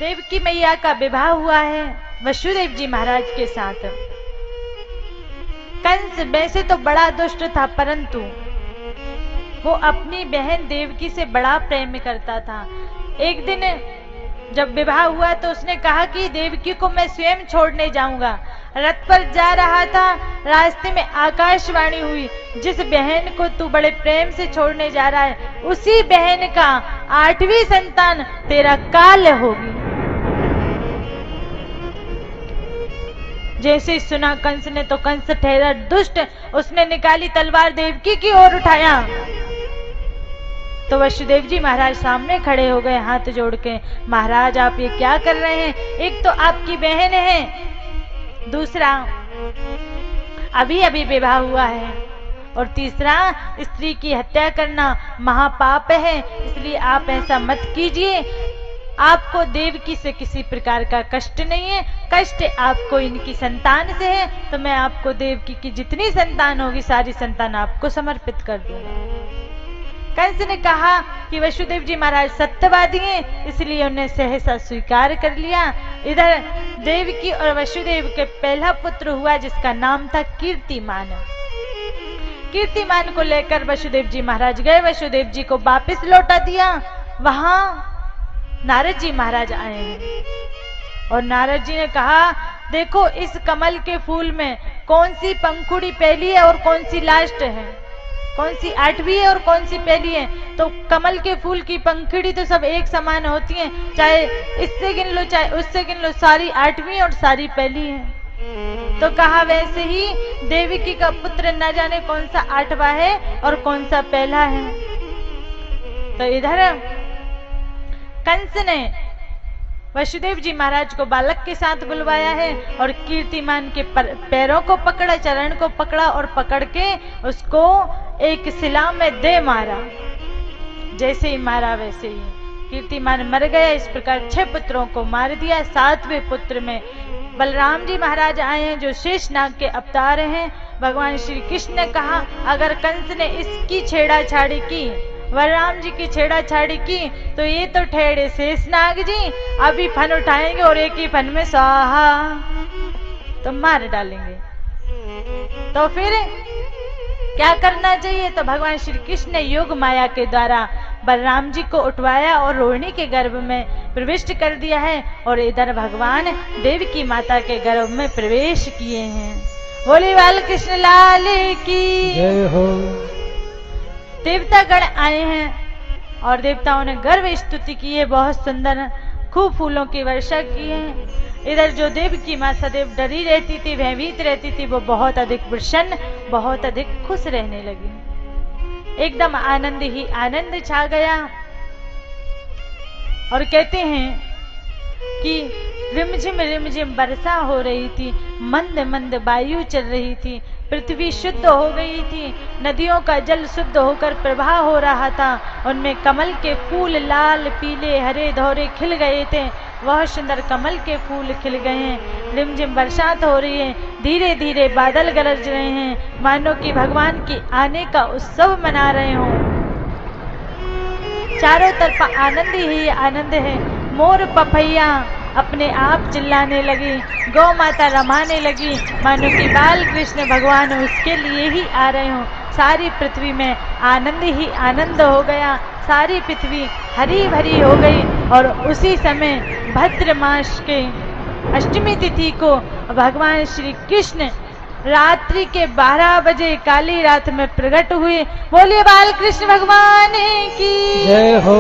देवकी मैया का विवाह हुआ है वसुदेव जी महाराज के साथ। कंस वैसे तो बड़ा दुष्ट था, परंतु वो अपनी बहन देवकी से बड़ा प्रेम करता था। एक दिन जब विवाह हुआ तो उसने कहा कि देवकी को मैं स्वयं छोड़ने जाऊंगा। रथ पर जा रहा था, रास्ते में आकाशवाणी हुई, जिस बहन को तू बड़े प्रेम से छोड़ने जा रहा है उसी बहन का 8वीं संतान तेरा काल होगी। जैसे ही सुना कंस ने तो कंस ठहरा दुष्ट, उसने निकाली तलवार देवकी की ओर उठाया तो वसुदेव जी महाराज सामने खड़े हो गए हाथ जोड़ के। महाराज आप ये क्या कर रहे हैं? एक तो आपकी बहन है, दूसरा अभी अभी विवाह हुआ है, और तीसरा स्त्री की हत्या करना महापाप है, इसलिए आप ऐसा मत कीजिए। आपको देवकी से किसी प्रकार का कष्ट नहीं है, कष्ट आपको इनकी संतान से है, तो मैं आपको देवकी की जितनी संतान होगी सारी संतान आपको समर्पित कर दूंगा। कंस ने कहा कि वसुदेव जी महाराज सत्यवादी हैं, इसलिए उन्हें सहसा स्वीकार कर लिया। इधर देवकी और वसुदेव के पहला पुत्र हुआ जिसका नाम था कीर्तिमान। कीर्तिमान को लेकर वसुदेव जी महाराज गए, वसुदेव जी को वापस लौटा दिया। वहां नारद जी महाराज आए हैं और नारद जी ने कहा देखो इस कमल के फूल में कौन सी पंखुड़ी पहली है और कौन सी लास्ट है, कौन सी 8वीं है और कौन सी पहली है। तो कमल के फूल की पंखुड़ी तो सब एक समान होती हैं, चाहे इससे गिन लो चाहे उससे गिन लो, सारी 8वीं और सारी पहली है। तो कहा वैसे ही देवकी का पुत्र न जाने कौन सा 8वां है और कौन सा पहला है। तो इधर कंस ने वसुदेव जी महाराज को बालक के साथ बुलवाया है और कीर्तिमान के पैरों को पकड़ा, चरण को पकड़ा और पकड़ के उसको एक शिला में दे मारा। जैसे ही मारा वैसे ही कीर्तिमान मर गया। इस प्रकार 6 पुत्रों को मार दिया। 7वें पुत्र में बलराम जी महाराज आए हैं जो शेषनाग के अवतार हैं। भगवान श्री कृष्ण ने कहा अगर कंस ने इसकी छेड़ाछाड़ी की, बलराम जी की छेड़ाछाड़ी की, तो ये तो ठहरे शेषनाग जी, अभी फन उठाएंगे और एक ही फन में स्वाहा तो मार डालेंगे। तो फिर क्या करना चाहिए? तो भगवान श्री कृष्ण ने योग माया के द्वारा बलराम जी को उठवाया और रोहिणी के गर्भ में प्रविष्ट कर दिया है और इधर भगवान देवकी माता के गर्भ में प्रवेश किए हैं। बोले बाल कृष्ण लाल की जय हो। देवतागण आए हैं और देवताओं ने गर्व स्तुति की है, बहुत सुंदर खूब फूलों की वर्षा की है। इधर जो देवकी मां सदैव डरी रहती थी, भयभीत रहती थी, वो बहुत अधिक प्रसन्न, बहुत अधिक खुश रहने लगी। एकदम आनंद ही आनंद छा गया। और कहते हैं कि रिमझिम वर्षा हो रही थी, मंद मंद वायु चल रही थी, पृथ्वी शुद्ध हो गई थी, नदियों का जल शुद्ध होकर प्रवाह हो रहा था, उनमें कमल के फूल लाल पीले हरे धोरे खिल गए थे। बहुत सुंदर कमल के फूल खिल गए हैं। रिमझिम बरसात हो रही है, धीरे धीरे बादल गरज रहे हैं, मानो कि भगवान की आने का उत्सव मना रहे हों। चारों तरफ आनंद ही आनंद है। मोर पपैया अपने आप चिल्लाने लगी, गौ माता रमाने लगी, मानो कि बाल कृष्ण भगवान उसके लिए ही आ रहे हों। सारी पृथ्वी में आनंद ही आनंद हो गया, सारी पृथ्वी हरी भरी हो गई। और उसी समय भद्र मास के अष्टमी तिथि को भगवान श्री कृष्ण रात्रि के 12 बजे काली रात में प्रकट हुए। बोलिए बाल कृष्ण भगवान की जय हो।